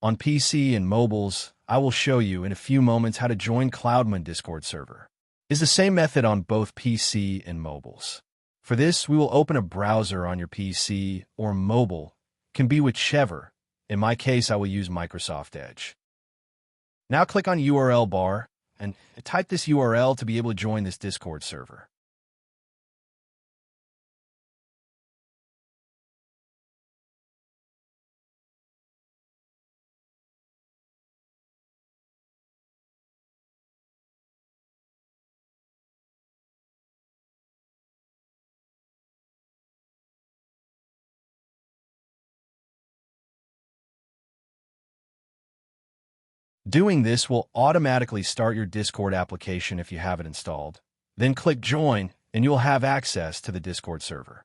On PC and mobiles, I will show you in a few moments how to join Cloudmoon Discord server. It's the same method on both PC and mobiles. For this, we will open a browser on your PC or mobile, can be whichever. In my case, I will use Microsoft Edge. Now click on URL bar and type this URL to be able to join this Discord server. Doing this will automatically start your Discord application if you have it installed. Then click Join, and you will have access to the Discord server.